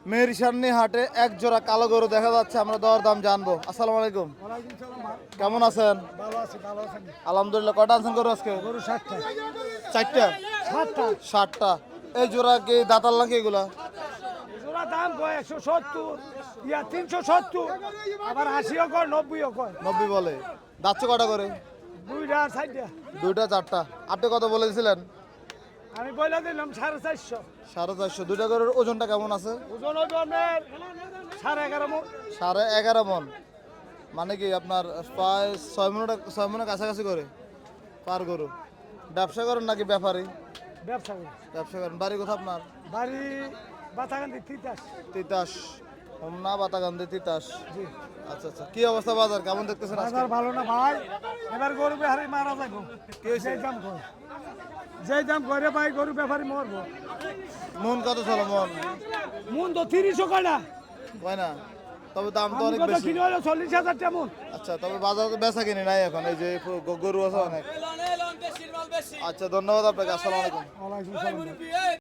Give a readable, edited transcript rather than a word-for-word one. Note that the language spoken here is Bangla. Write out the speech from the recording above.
মেহেরসান্নি হাটে এক জোড়া কালো গরু দেখা যাচ্ছে, আমরা দর দাম জানবো। আসসালামু আলাইকুম, কেমন আছেন? আলহামদুলিল্লাহ। কটা আনছেন গরু আজকে? চারটা, ষাটটা। এই জোড়া কি দাঁতাল নাকি এগুলা? দাম কয় 170, 370, আবার 80ও কয়, 90ও কয়। 90 বলে। যাচ্ছে কটা করে? দুইটা চারটা। দুইটা চারটা। আপনি কত বলেছিলেন? আমি বলে দিলাম 450। 450। দুইটা গরুর ওজনটা কেমন আছে? ওজন ওজনের 11.5 মণ। 11.5 মণ। মানে কি আপনার প্রায় 6 মনের কাছাকাছি করে পার গরু। ব্যবসা করেন নাকি ব্যাপারী? ব্যবসা করি। ব্যবসা করেন। বাড়ি কোথা আপনার? বাড়ি বাতাকান্দি, তিতাস। তিতাস, হোমনা বাতাকান্দি, তিতাস। জি। আচ্ছা আচ্ছা। কি অবস্থা বাজার, কেমন দেখতেছেন আজকে? বাজার ভালো না ভাই, এবার গরু বেহারি মারা যাবো। কি হয়েছে? যেই দাম করে ভাই, গরু ব্যাপারী মরবো। মন কত চলো মন? মন তো 30ও কয় না। হয় না, তবে দাম তো অনেক কত বেশি। কিনে হলো 40,000 টাকা মন। আচ্ছা, তবে বাজারে তো বেচা কিনি নাই এখন, এই যে গরু আছে অনেক। আচ্ছা, ধন্যবাদ আপনাকে। আসসালামু আলাইকুম। ওয়ালাইকুম সালাম।